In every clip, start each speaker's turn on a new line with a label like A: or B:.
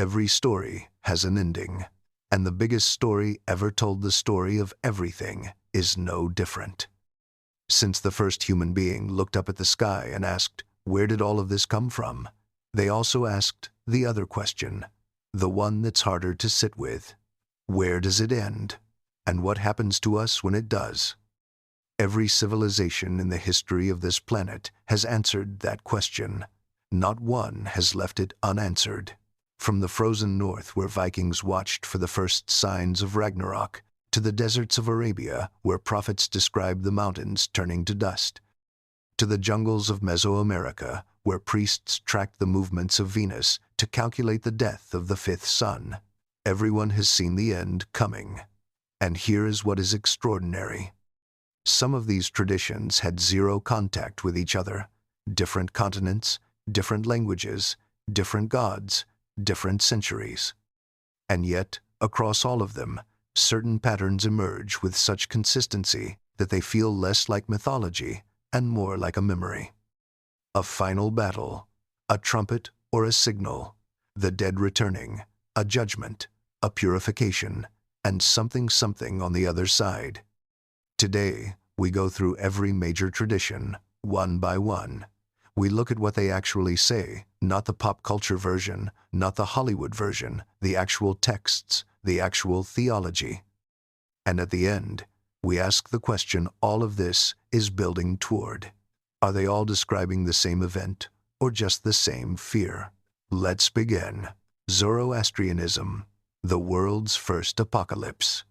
A: Every story has an ending, and the biggest story ever told, the story of everything, is no different. Since the first human being looked up at the sky and asked, "Where did all of this come from?" they also asked the other question, the one that's harder to sit with. Where does it end? And what happens to us when it does? Every civilization in the history of this planet has answered that question. Not one has left it unanswered. From the frozen north, where Vikings watched for the first signs of Ragnarok, to the deserts of Arabia, where prophets described the mountains turning to dust, to the jungles of Mesoamerica, where priests tracked the movements of Venus to calculate the death of the fifth sun. Everyone has seen the end coming. And here is what is extraordinary. Some of these traditions had zero contact with each other. Different continents, different languages, different gods, different centuries. And yet, across all of them, certain patterns emerge with such consistency that they feel less like mythology and more like a memory. A final battle, a trumpet or a signal, the dead returning, a judgment, a purification, and something on the other side. Today, we go through every major tradition, one by one. We look at what they actually say, not the pop culture version, not the Hollywood version, the actual texts, the actual theology. And at the end, we ask the question all of this is building toward. Are they all describing the same event, or just the same fear? Let's begin. Zoroastrianism, the world's first apocalypse.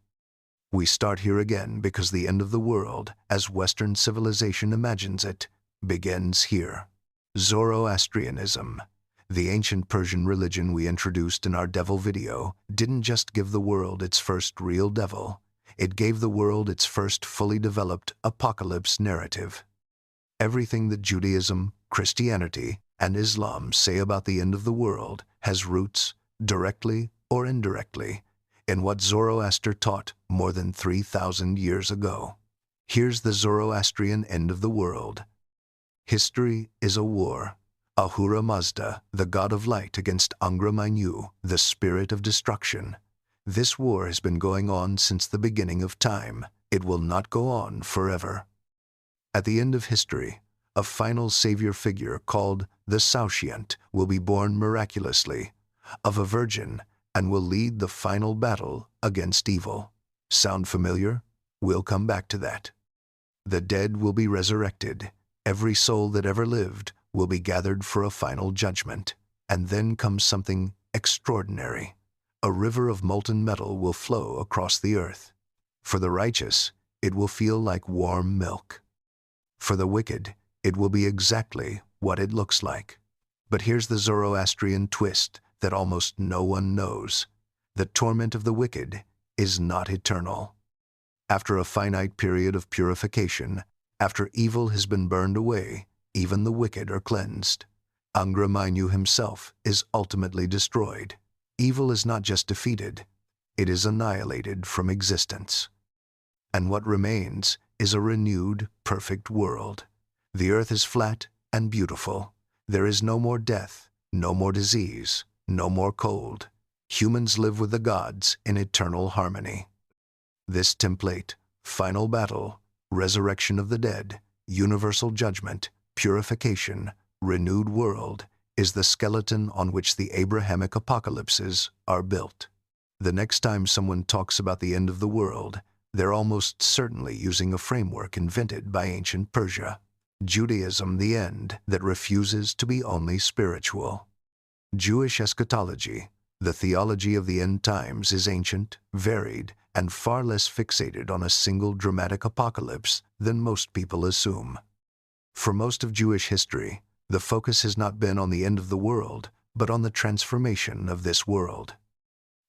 A: We start here again because the end of the world, as Western civilization imagines it, begins here. Zoroastrianism, the ancient Persian religion we introduced in our devil video, didn't just give the world its first real devil. It gave the world its first fully developed apocalypse narrative. Everything that Judaism, Christianity, and Islam say about the end of the world has roots, directly or indirectly, in what Zoroaster taught more than 3,000 years ago. Here's the Zoroastrian end of the world. History is a war. Ahura Mazda, the god of light, against Angra Mainyu, the spirit of destruction. This war has been going on since the beginning of time. It will not go on forever. At the end of history, a final savior figure called the Saoshyant will be born miraculously, of a virgin, and will lead the final battle against evil. Sound familiar? We'll come back to that. The dead will be resurrected. Every soul that ever lived will be gathered for a final judgment. And then comes something extraordinary. A river of molten metal will flow across the earth. For the righteous, it will feel like warm milk. For the wicked, it will be exactly what it looks like. But here's the Zoroastrian twist that almost no one knows. The torment of the wicked is not eternal. After a finite period of purification, after evil has been burned away, even the wicked are cleansed. Angra Mainyu himself is ultimately destroyed. Evil is not just defeated, it is annihilated from existence. And what remains is a renewed, perfect world. The earth is flat and beautiful. There is no more death, no more disease, no more cold. Humans live with the gods in eternal harmony. This template, final battle, resurrection of the dead, universal judgment, purification, renewed world, is the skeleton on which the Abrahamic apocalypses are built. The next time someone talks about the end of the world, they're almost certainly using a framework invented by ancient Persia. Judaism, the end that refuses to be only spiritual. Jewish eschatology, the theology of the end times, is ancient, varied, and far less fixated on a single dramatic apocalypse than most people assume. For most of Jewish history, the focus has not been on the end of the world, but on the transformation of this world.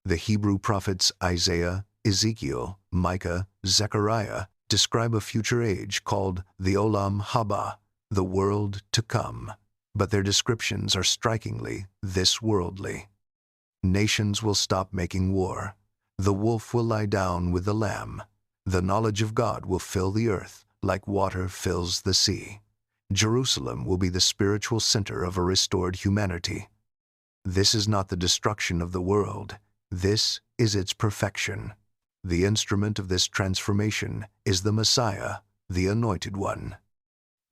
A: The Hebrew prophets Isaiah, Ezekiel, Micah, Zechariah describe a future age called the Olam Haba, the world to come, but their descriptions are strikingly this worldly. Nations will stop making war. The wolf will lie down with the lamb. The knowledge of God will fill the earth like water fills the sea. Jerusalem will be the spiritual center of a restored humanity. This is not the destruction of the world. This is its perfection. The instrument of this transformation is the Messiah, the Anointed One.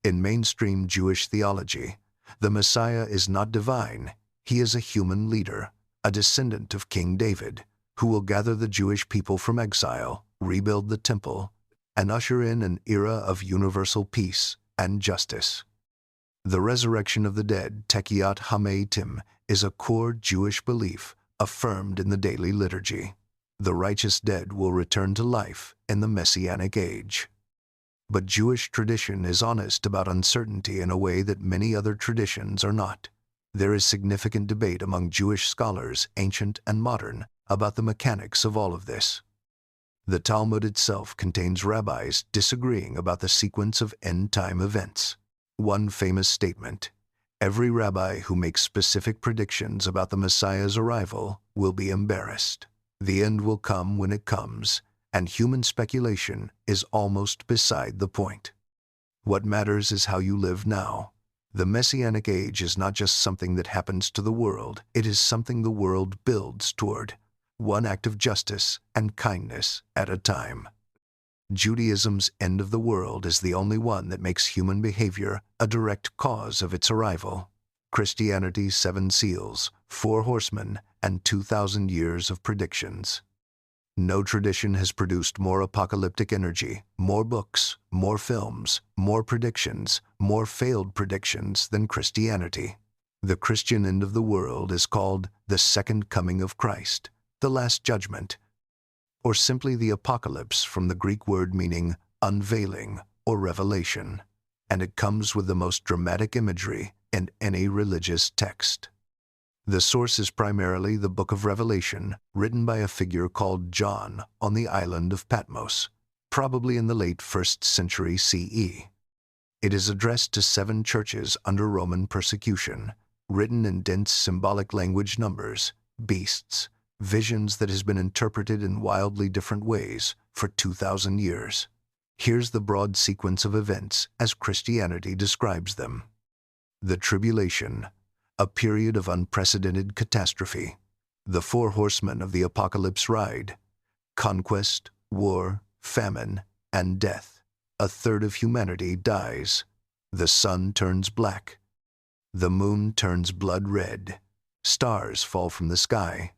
A: In mainstream Jewish theology, the Messiah is not divine. He is a human leader, a descendant of King David, who will gather the Jewish people from exile, rebuild the temple, and usher in an era of universal peace and justice. The resurrection of the dead, Tekiyat Hameitim, is a core Jewish belief affirmed in the daily liturgy. The righteous dead will return to life in the Messianic age. But Jewish tradition is honest about uncertainty in a way that many other traditions are not. There is significant debate among Jewish scholars, ancient and modern, about the mechanics of all of this. The Talmud itself contains rabbis disagreeing about the sequence of end-time events. One famous statement: every rabbi who makes specific predictions about the Messiah's arrival will be embarrassed. The end will come when it comes, and human speculation is almost beside the point. What matters is how you live now. The Messianic age is not just something that happens to the world, it is something the world builds toward, one act of justice and kindness at a time. Judaism's end of the world is the only one that makes human behavior a direct cause of its arrival. Christianity's 7 seals, 4 horsemen, and 2,000 years of predictions. No tradition has produced more apocalyptic energy, more books, more films, more predictions, more failed predictions than Christianity. The Christian end of the world is called the Second Coming of Christ, the Last Judgment, or simply the Apocalypse, from the Greek word meaning unveiling or revelation, and it comes with the most dramatic imagery in any religious text. The source is primarily the Book of Revelation, written by a figure called John on the island of Patmos, probably in the late 1st century CE. It is addressed to 7 churches under Roman persecution, written in dense symbolic language, numbers, beasts, visions that has been interpreted in wildly different ways for 2,000 years. Here's the broad sequence of events as Christianity describes them. The tribulation, a period of unprecedented catastrophe. The 4 horsemen of the apocalypse ride: conquest, war, famine, and death. A third of humanity dies. The sun turns black. The moon turns blood red. Stars fall from the sky.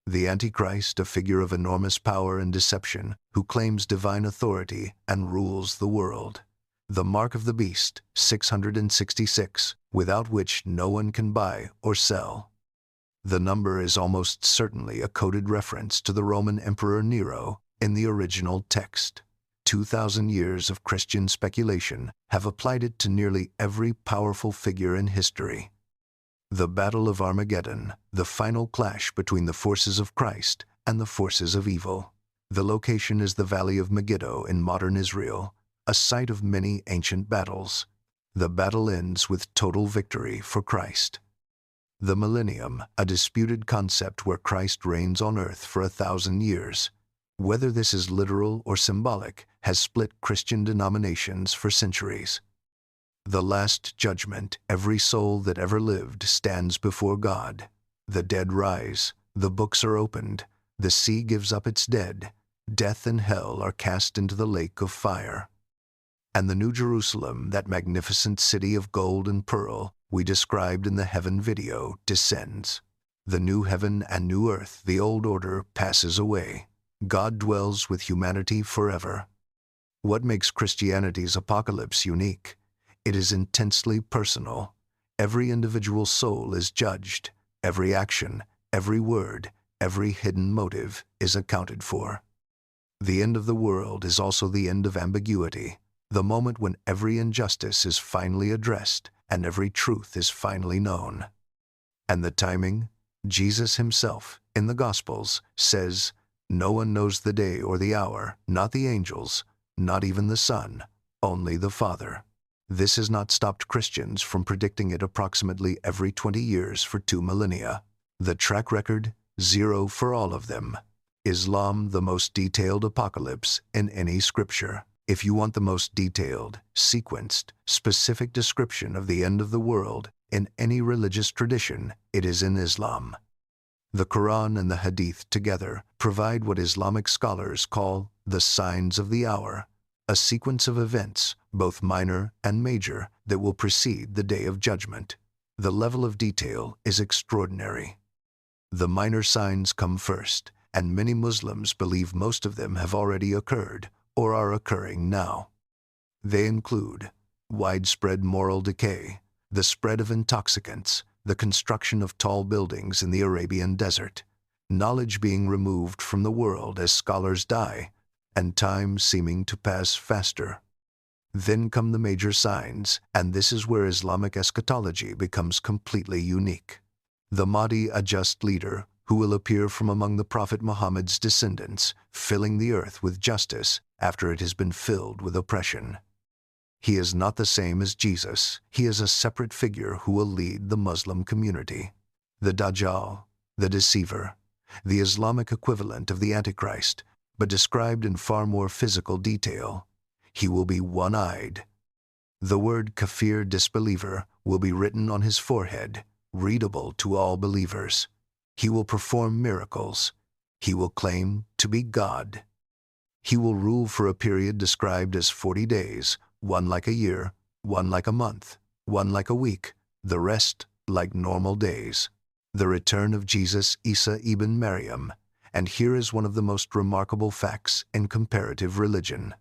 A: The Antichrist, a figure of enormous power and deception, who claims divine authority and rules the world. The mark of the beast, 666, without which no one can buy or sell. The number is almost certainly a coded reference to the Roman Emperor Nero in the original text. 2,000 years of Christian speculation have applied it to nearly every powerful figure in history. The Battle of Armageddon, the final clash between the forces of Christ and the forces of evil. The location is the Valley of Megiddo in modern Israel, a site of many ancient battles. The battle ends with total victory for Christ. The millennium, a disputed concept where Christ reigns on earth for 1,000 years. Whether this is literal or symbolic has split Christian denominations for centuries. The Last Judgment, every soul that ever lived stands before God. The dead rise, the books are opened, the sea gives up its dead, death and hell are cast into the lake of fire. And the New Jerusalem, that magnificent city of gold and pearl we described in the heaven video, descends. The new heaven and new earth, the old order, passes away. God dwells with humanity forever. What makes Christianity's apocalypse unique? It is intensely personal. Every individual soul is judged. Every action, every word, every hidden motive is accounted for. The end of the world is also the end of ambiguity, the moment when every injustice is finally addressed and every truth is finally known. And the timing? Jesus himself, in the Gospels, says, "No one knows the day or the hour, not the angels, not even the Son, only the Father." This has not stopped Christians from predicting it approximately every 20 years for 2 millennia. The track record, 0 for all of them. Islam, the most detailed apocalypse in any scripture. If you want the most detailed, sequenced, specific description of the end of the world, in any religious tradition, it is in Islam. The Quran and the Hadith together provide what Islamic scholars call the signs of the hour, a sequence of events, both minor and major, that will precede the Day of Judgment. The level of detail is extraordinary. The minor signs come first, and many Muslims believe most of them have already occurred or are occurring now. They include widespread moral decay, the spread of intoxicants, the construction of tall buildings in the Arabian desert, knowledge being removed from the world as scholars die, and time seeming to pass faster. Then come the major signs, and this is where Islamic eschatology becomes completely unique. The Mahdi, a just leader, who will appear from among the Prophet Muhammad's descendants, filling the earth with justice after it has been filled with oppression. He is not the same as Jesus. He is a separate figure who will lead the Muslim community. The Dajjal, the deceiver, the Islamic equivalent of the Antichrist, but described in far more physical detail. He will be one-eyed. The word kafir, disbeliever, will be written on his forehead, readable to all believers. He will perform miracles. He will claim to be God. He will rule for a period described as 40 days, one like a year, one like a month, one like a week, the rest like normal days. The return of Jesus Isa ibn Maryam, and here is one of the most remarkable facts in comparative religion.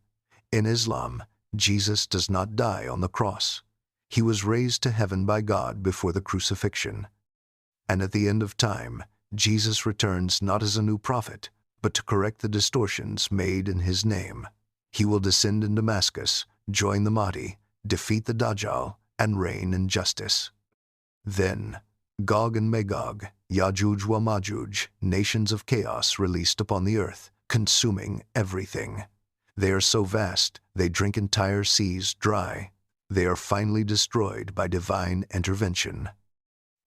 A: In Islam, Jesus does not die on the cross. He was raised to heaven by God before the crucifixion. And at the end of time, Jesus returns not as a new prophet, but to correct the distortions made in his name. He will descend in Damascus, join the Mahdi, defeat the Dajjal, and reign in justice. Then, Gog and Magog, Yajuj wa Majuj, nations of chaos released upon the earth, consuming everything. They are so vast, they drink entire seas dry. They are finally destroyed by divine intervention.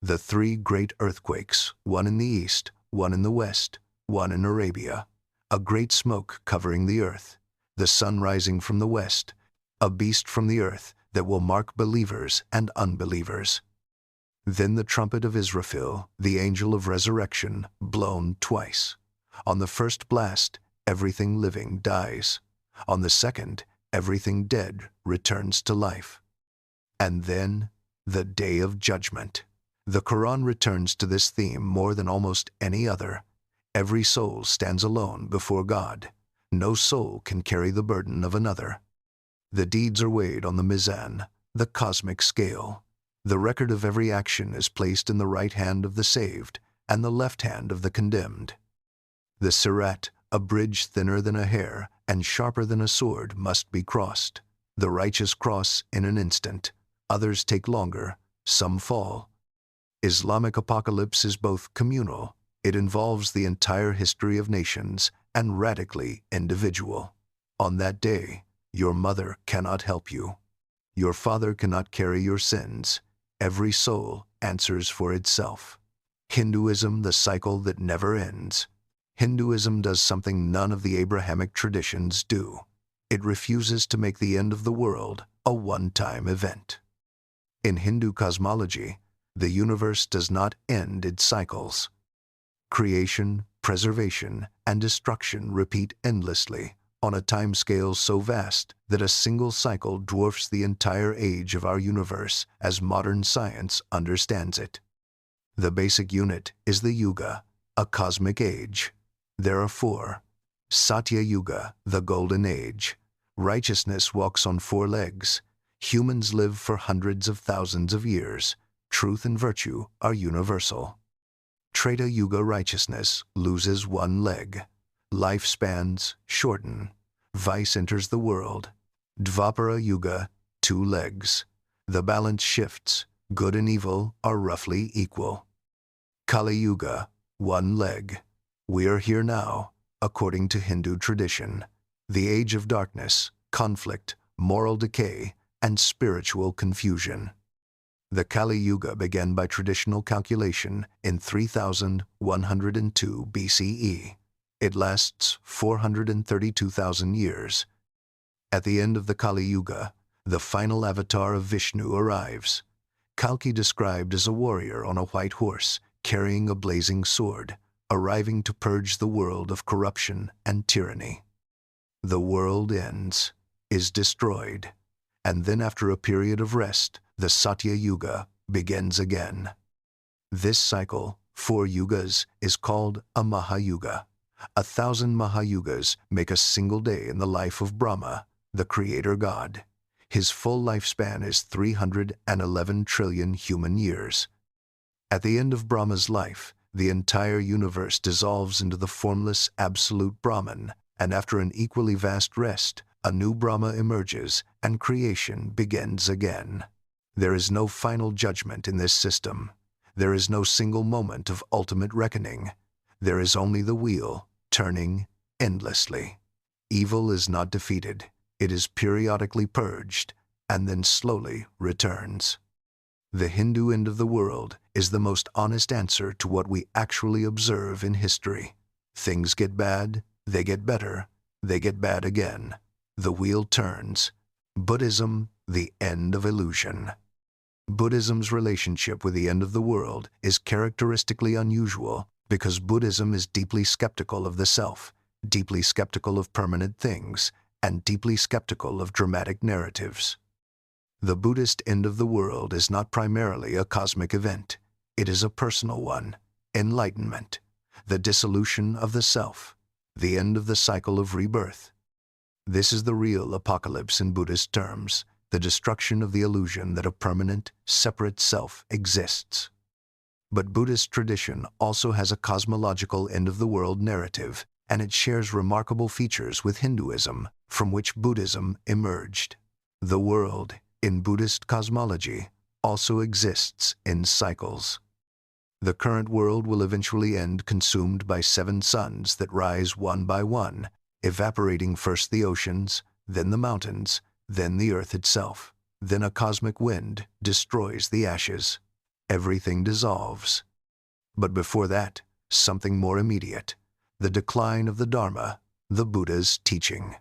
A: The 3 great earthquakes, one in the east, one in the west, one in Arabia, a great smoke covering the earth, the sun rising from the west, a beast from the earth that will mark believers and unbelievers. Then the trumpet of Israfil, the angel of resurrection, blown twice. On the first blast, everything living dies. On the second, everything dead returns to life. And then, the Day of Judgment. The Quran returns to this theme more than almost any other. Every soul stands alone before God. No soul can carry the burden of another. The deeds are weighed on the mizan, the cosmic scale. The record of every action is placed in the right hand of the saved and the left hand of the condemned. The sirat, a bridge thinner than a hair and sharper than a sword, must be crossed. The righteous cross in an instant. Others take longer. Some fall. Islamic apocalypse is both communal. It involves the entire history of nations and radically individual. On that day, your mother cannot help you. Your father cannot carry your sins. Every soul answers for itself. Hinduism, the cycle that never ends. Hinduism does something none of the Abrahamic traditions do. It refuses to make the end of the world a one-time event. In Hindu cosmology, the universe does not end its cycles. Creation, preservation, and destruction repeat endlessly on a timescale so vast that a single cycle dwarfs the entire age of our universe as modern science understands it. The basic unit is the Yuga, a cosmic age. There are 4. Satya Yuga, the Golden Age. Righteousness walks on 4 legs. Humans live for hundreds of thousands of years. Truth and virtue are universal. Treta Yuga, righteousness loses 1 leg. Lifespans shorten. Vice enters the world. Dvapara Yuga, 2 legs. The balance shifts. Good and evil are roughly equal. Kali Yuga, 1 leg. We are here now, according to Hindu tradition. The age of darkness, conflict, moral decay, and spiritual confusion. The Kali Yuga began by traditional calculation in 3102 BCE. It lasts 432,000 years. At the end of the Kali Yuga, the final avatar of Vishnu arrives. Kalki described as a warrior on a white horse, carrying a blazing sword, arriving to purge the world of corruption and tyranny. The world ends, is destroyed, and then after a period of rest, the Satya Yuga begins again. This cycle, 4 yugas, is called a Mahayuga. 1,000 Mahayugas make a single day in the life of Brahma, the creator god. His full lifespan is 311 trillion human years. At the end of Brahma's life, the entire universe dissolves into the formless absolute Brahman, and after an equally vast rest, a new Brahma emerges and creation begins again. There is no final judgment in this system. There is no single moment of ultimate reckoning. There is only the wheel, turning endlessly. Evil is not defeated. It is periodically purged, and then slowly returns. The Hindu end of the world is the most honest answer to what we actually observe in history. Things get bad, they get better, they get bad again. The wheel turns. Buddhism, the end of illusion. Buddhism's relationship with the end of the world is characteristically unusual because Buddhism is deeply skeptical of the self, deeply skeptical of permanent things, and deeply skeptical of dramatic narratives. The Buddhist end of the world is not primarily a cosmic event. It is a personal one, enlightenment, the dissolution of the self, the end of the cycle of rebirth. This is the real apocalypse in Buddhist terms, the destruction of the illusion that a permanent, separate self exists. But Buddhist tradition also has a cosmological end-of-the-world narrative, and it shares remarkable features with Hinduism, from which Buddhism emerged. The world, in Buddhist cosmology, also exists in cycles. The current world will eventually end consumed by 7 suns that rise one by one, evaporating first the oceans, then the mountains, then the earth itself. Then a cosmic wind destroys the ashes. Everything dissolves. But before that, something more immediate, the decline of the Dharma, the Buddha's teaching.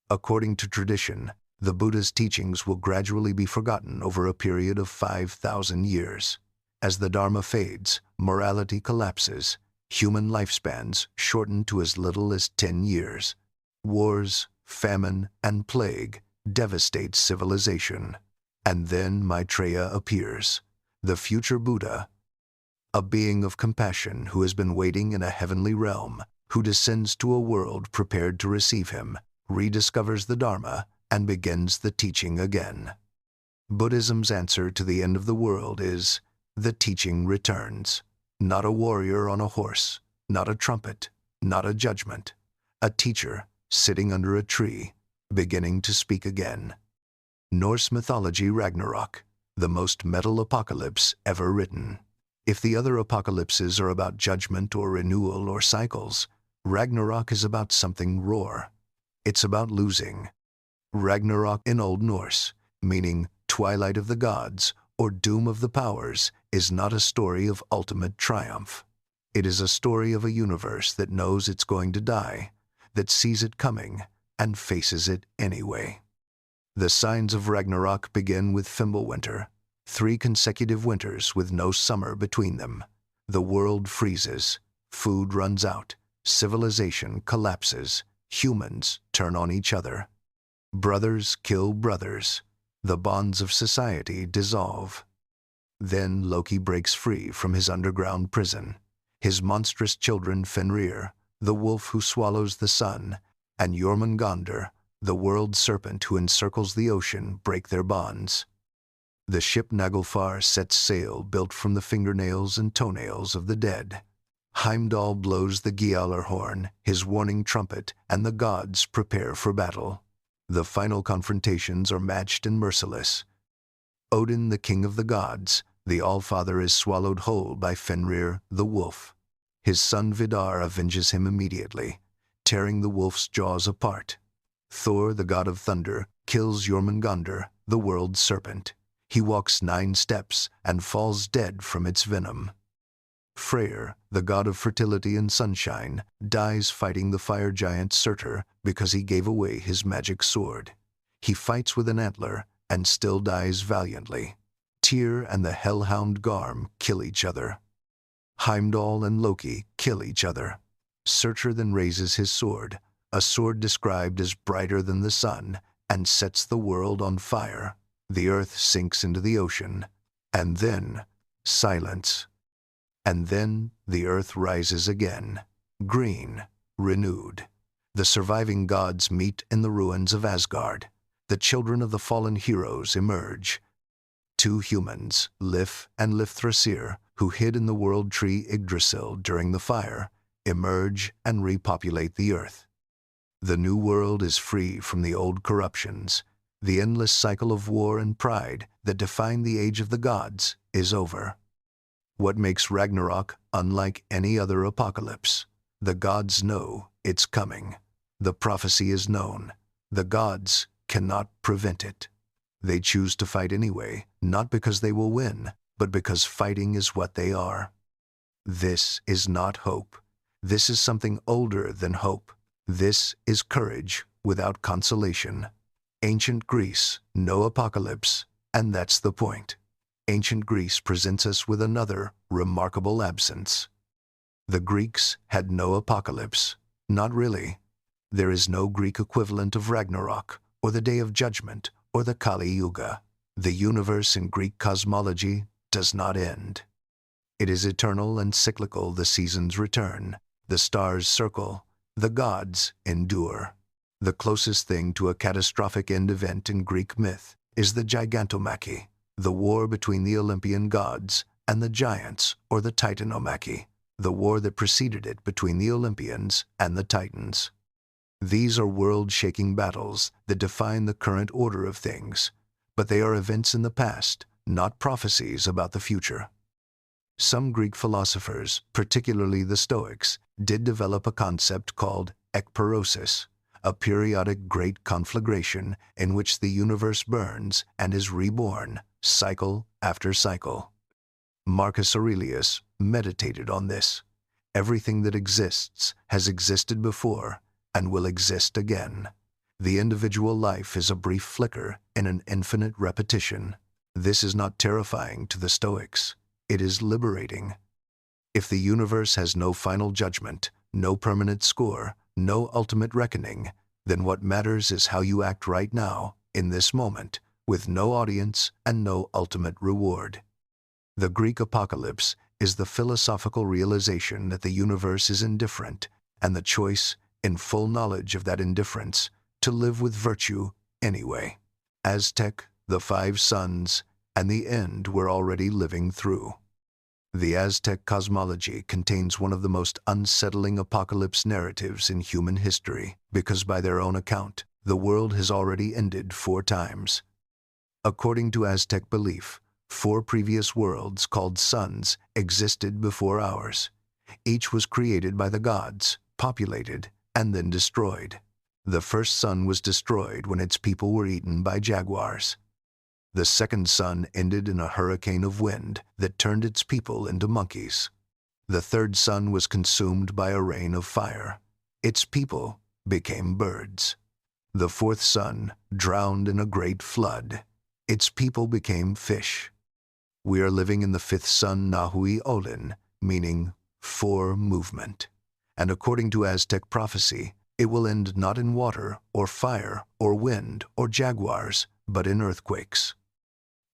A: According to tradition, the Buddha's teachings will gradually be forgotten over a period of 5,000 years. As the Dharma fades, morality collapses, human lifespans shorten to as little as 10 years. Wars, famine, and plague devastate civilization. And then Maitreya appears, the future Buddha, a being of compassion who has been waiting in a heavenly realm, who descends to a world prepared to receive him, rediscovers the Dharma, and begins the teaching again. Buddhism's answer to the end of the world is, the teaching returns. Not a warrior on a horse, not a trumpet, not a judgment. A teacher sitting under a tree, beginning to speak again. Norse mythology Ragnarok, the most metal apocalypse ever written. If the other apocalypses are about judgment or renewal or cycles, Ragnarok is about something raw. It's about losing. Ragnarok in Old Norse, meaning twilight of the gods or doom of the powers, is not a story of ultimate triumph. It is a story of a universe that knows it's going to die, that sees it coming, and faces it anyway. The signs of Ragnarok begin with Fimbulwinter, 3 consecutive winters with no summer between them. The world freezes, food runs out, civilization collapses, humans turn on each other. Brothers kill brothers. The bonds of society dissolve. Then Loki breaks free from his underground prison. His monstrous children Fenrir, the wolf who swallows the sun, and Jormungandr, the world serpent who encircles the ocean, break their bonds. The ship Naglfar sets sail built from the fingernails and toenails of the dead. Heimdall blows the Gjallar horn, his warning trumpet, and the gods prepare for battle. The final confrontations are matched and merciless. Odin, the king of the gods, the Allfather, is swallowed whole by Fenrir, the wolf. His son Vidar avenges him immediately, tearing the wolf's jaws apart. Thor, the god of thunder, kills Jormungandr, the world serpent. He walks 9 steps and falls dead from its venom. Freyr, the god of fertility and sunshine, dies fighting the fire giant Surtur because he gave away his magic sword. He fights with an antler and still dies valiantly. Tyr and the hellhound Garm kill each other. Heimdall and Loki kill each other. Surtur then raises his sword, a sword described as brighter than the sun, and sets the world on fire. The earth sinks into the ocean. And then, silence. And then the earth rises again, green, renewed. The surviving gods meet in the ruins of Asgard. The children of the fallen heroes emerge. Two humans, Lif and Lifthrasir, who hid in the world tree Yggdrasil during the fire, emerge and repopulate the earth. The new world is free from the old corruptions. The endless cycle of war and pride that defined the age of the gods is over. What makes Ragnarok unlike any other apocalypse? The gods know it's coming. The prophecy is known. The gods cannot prevent it. They choose to fight anyway, not because they will win, but because fighting is what they are. This is not hope. This is something older than hope. This is courage without consolation. Ancient Greece, no apocalypse, and that's the point. Ancient Greece presents us with another remarkable absence. The Greeks had no apocalypse. Not really. There is no Greek equivalent of Ragnarok, or the Day of Judgment, or the Kali Yuga. The universe in Greek cosmology does not end. It is eternal and cyclical. The seasons return. The stars circle. The gods endure. The closest thing to a catastrophic end event in Greek myth is the Gigantomachy, the war between the Olympian gods and the giants, or the Titanomachy, the war that preceded it between the Olympians and the Titans. These are world-shaking battles that define the current order of things, but they are events in the past, not prophecies about the future. Some Greek philosophers, particularly the Stoics, did develop a concept called ekpyrosis, a periodic great conflagration in which the universe burns and is reborn, cycle after cycle. Marcus Aurelius meditated on this. Everything that exists has existed before and will exist again. The individual life is a brief flicker in an infinite repetition. This is not terrifying to the Stoics. It is liberating. If the universe has no final judgment, no permanent score, no ultimate reckoning, then what matters is how you act right now, in this moment, with no audience and no ultimate reward. The Greek apocalypse is the philosophical realization that the universe is indifferent, and the choice, in full knowledge of that indifference, to live with virtue anyway. Aztec, the 5 suns, and the end we're already living through. The Aztec cosmology contains one of the most unsettling apocalypse narratives in human history, because by their own account, the world has already ended 4 times. According to Aztec belief, 4 previous worlds called suns existed before ours. Each was created by the gods, populated, and then destroyed. The first sun was destroyed when its people were eaten by jaguars. The second sun ended in a hurricane of wind that turned its people into monkeys. The third sun was consumed by a rain of fire. Its people became birds. The fourth sun drowned in a great flood. Its people became fish. We are living in the 5th sun Nahui Olin, meaning 4 movement. And according to Aztec prophecy, it will end not in water or fire or wind or jaguars, but in earthquakes.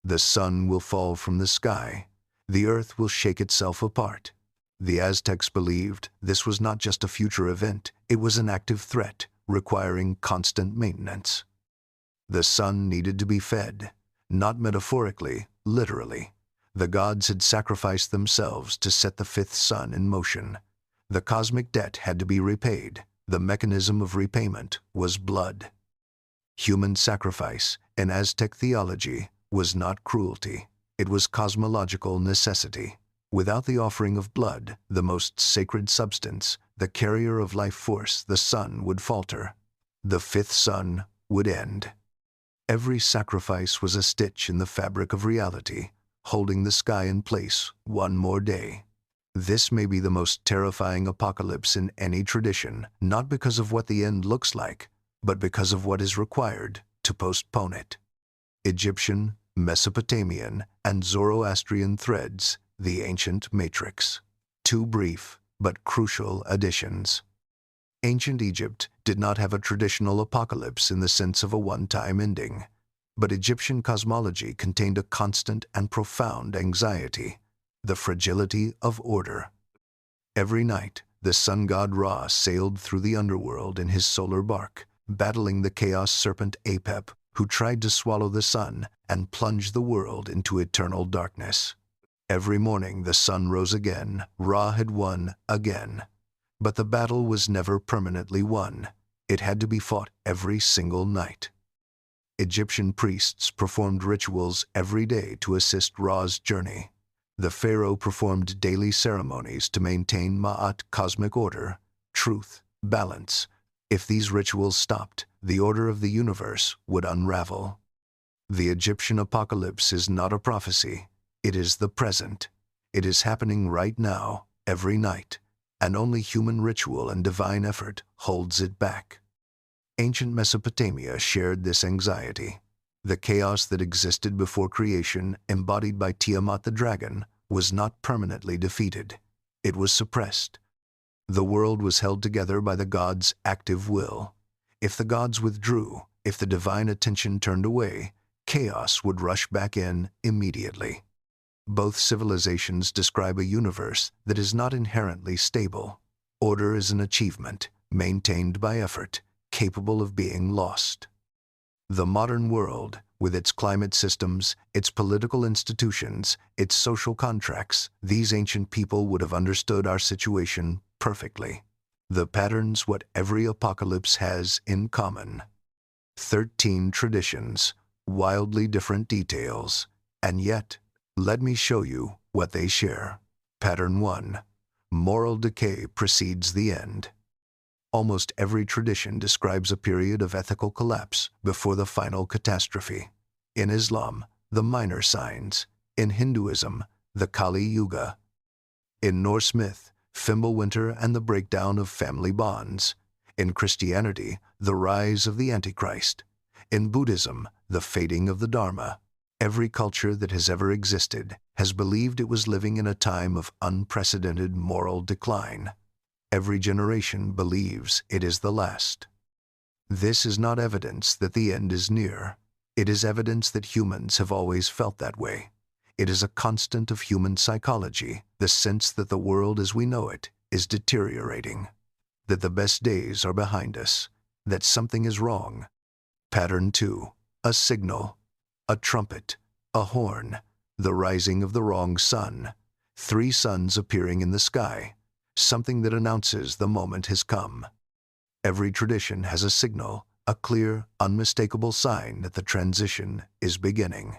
A: The sun will fall from the sky. The earth will shake itself apart. The Aztecs believed this was not just a future event, it was an active threat, requiring constant maintenance. The sun needed to be fed, not metaphorically, literally. The gods had sacrificed themselves to set the 5th sun in motion. The cosmic debt had to be repaid. The mechanism of repayment was blood. Human sacrifice, in Aztec theology, was not cruelty. It was cosmological necessity. Without the offering of blood, the most sacred substance, the carrier of life force, the sun would falter. The 5th sun would end. Every sacrifice was a stitch in the fabric of reality, holding the sky in place one more day. This may be the most terrifying apocalypse in any tradition, not because of what the end looks like, but because of what is required to postpone it. Egyptian, Mesopotamian, and Zoroastrian threads, the ancient matrix. Two brief but crucial additions. Ancient Egypt did not have a traditional apocalypse in the sense of a one-time ending, but Egyptian cosmology contained a constant and profound anxiety, the fragility of order. Every night, the sun god Ra sailed through the underworld in his solar bark, battling the chaos serpent Apep, who tried to swallow the sun and plunge the world into eternal darkness. Every morning the sun rose again, Ra had won again. But the battle was never permanently won. It had to be fought every single night. Egyptian priests performed rituals every day to assist Ra's journey. The pharaoh performed daily ceremonies to maintain Ma'at, cosmic order, truth, balance. If these rituals stopped, the order of the universe would unravel. The Egyptian apocalypse is not a prophecy. It is the present. It is happening right now, every night, and only human ritual and divine effort holds it back. Ancient Mesopotamia shared this anxiety. The chaos that existed before creation, embodied by Tiamat the dragon, was not permanently defeated. It was suppressed. The world was held together by the gods' active will. If the gods withdrew, if the divine attention turned away, chaos would rush back in immediately. Both civilizations describe a universe that is not inherently stable. Order is an achievement, maintained by effort, capable of being lost. The modern world, with its climate systems, its political institutions, its social contracts, these ancient people would have understood our situation perfectly. The patterns what every apocalypse has in common. 13 traditions, wildly different details, and yet, let me show you what they share. Pattern 1. Moral decay precedes the end. Almost every tradition describes a period of ethical collapse before the final catastrophe. In Islam, the minor signs. In Hinduism, the Kali Yuga. In Norse myth, Fimbulwinter and the breakdown of family bonds. In Christianity, the rise of the Antichrist. In Buddhism, the fading of the Dharma. Every culture that has ever existed has believed it was living in a time of unprecedented moral decline. Every generation believes it is the last. This is not evidence that the end is near. It is evidence that humans have always felt that way. It is a constant of human psychology, the sense that the world as we know it is deteriorating, that the best days are behind us, that something is wrong. Pattern 2. A signal, a trumpet, a horn, the rising of the wrong sun, 3 suns appearing in the sky, something that announces the moment has come. Every tradition has a signal, a clear, unmistakable sign that the transition is beginning.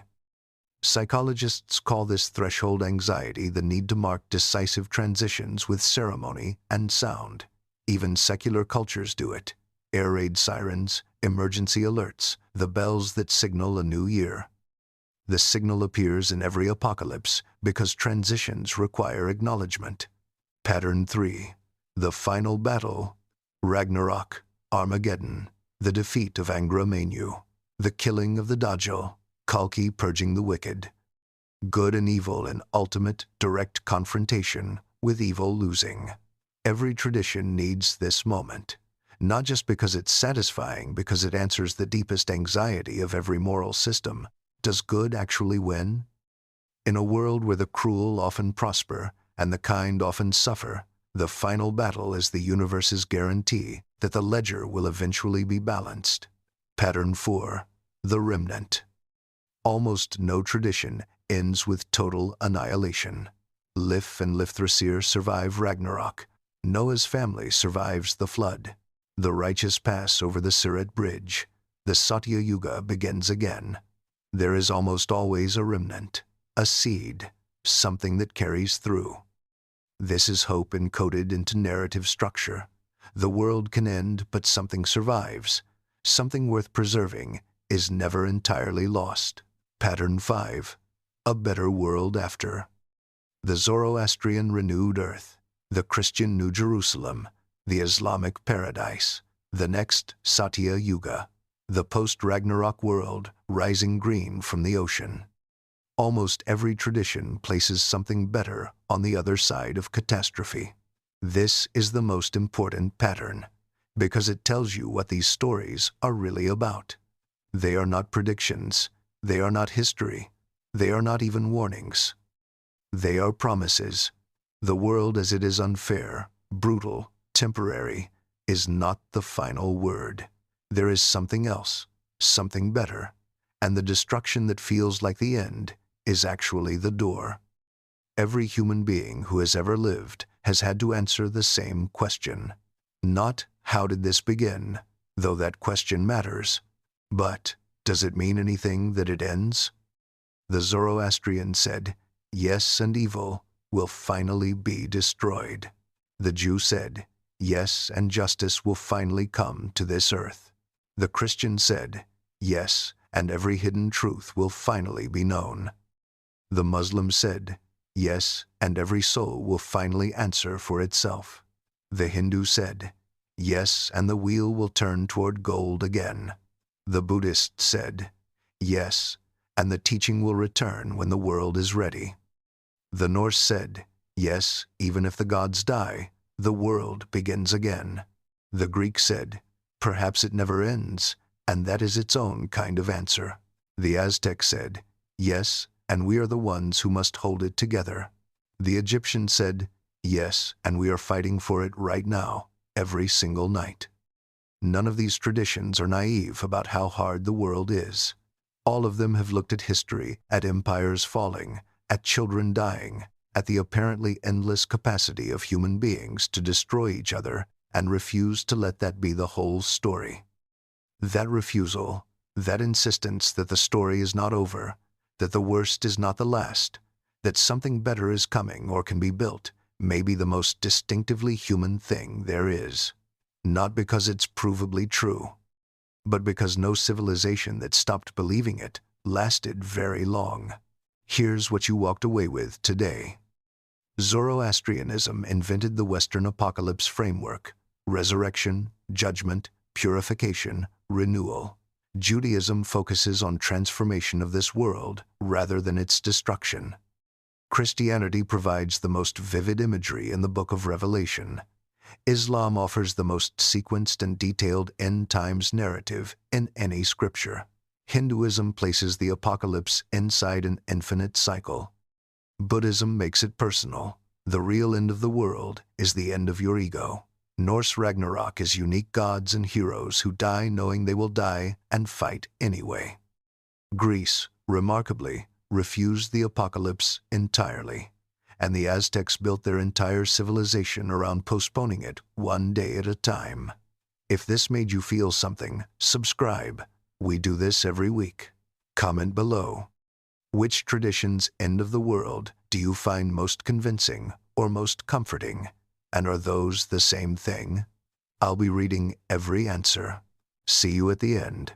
A: Psychologists call this threshold anxiety the need to mark decisive transitions with ceremony and sound. Even secular cultures do it. Air raid sirens, emergency alerts, the bells that signal a new year. The signal appears in every apocalypse because transitions require acknowledgement. Pattern 3. The final battle. Ragnarok, Armageddon, the defeat of Angra Mainyu, the killing of the Dajjal, Kalki purging the wicked. Good and evil in ultimate, direct confrontation, with evil losing. Every tradition needs this moment, not just because it's satisfying, because it answers the deepest anxiety of every moral system. Does good actually win? In a world where the cruel often prosper and the kind often suffer, the final battle is the universe's guarantee that the ledger will eventually be balanced. Pattern 4. The remnant. Almost no tradition ends with total annihilation. Lif and Lifthrasir survive Ragnarok. Noah's family survives the flood. The righteous pass over the Sirat bridge. The Satya Yuga begins again. There is almost always a remnant, a seed, something that carries through. This is hope encoded into narrative structure. The world can end, but something survives. Something worth preserving is never entirely lost. Pattern 5. A better world after. The Zoroastrian renewed earth, the Christian New Jerusalem, the Islamic paradise, the next Satya Yuga. The post-Ragnarok world, rising green from the ocean. Almost every tradition places something better on the other side of catastrophe. This is the most important pattern, because it tells you what these stories are really about. They are not predictions, they are not history, they are not even warnings. They are promises. The world as it is unfair, brutal, temporary, is not the final word. There is something else, something better, and the destruction that feels like the end is actually the door. Every human being who has ever lived has had to answer the same question. Not, how did this begin, though that question matters, but, does it mean anything that it ends? The Zoroastrian said, yes, and evil will finally be destroyed. The Jew said, yes, and justice will finally come to this earth. The Christian said, yes, and every hidden truth will finally be known. The Muslim said, yes, and every soul will finally answer for itself. The Hindu said, yes, and the wheel will turn toward gold again. The Buddhist said, yes, and the teaching will return when the world is ready. The Norse said, yes, even if the gods die, the world begins again. The Greek said, perhaps it never ends, and that is its own kind of answer. The Aztec said, yes, and we are the ones who must hold it together. The Egyptian said, yes, and we are fighting for it right now, every single night. None of these traditions are naive about how hard the world is. All of them have looked at history, at empires falling, at children dying, at the apparently endless capacity of human beings to destroy each other, and refused to let that be the whole story. That refusal, that insistence that the story is not over, that the worst is not the last, that something better is coming or can be built, may be the most distinctively human thing there is. Not because it's provably true, but because no civilization that stopped believing it lasted very long. Here's what you walked away with today. Zoroastrianism invented the Western apocalypse framework: resurrection, judgment, purification, renewal. Judaism focuses on transformation of this world rather than its destruction. Christianity provides the most vivid imagery in the Book of Revelation. Islam offers the most sequenced and detailed end times narrative in any scripture. Hinduism places the apocalypse inside an infinite cycle. Buddhism makes it personal. The real end of the world is the end of your ego. Norse Ragnarok is unique gods and heroes who die knowing they will die and fight anyway. Greece, remarkably, refused the apocalypse entirely, and the Aztecs built their entire civilization around postponing it one day at a time. If this made you feel something, subscribe. We do this every week. Comment below. Which tradition's end of the world do you find most convincing or most comforting? And are those the same thing? I'll be reading every answer. See you at the end.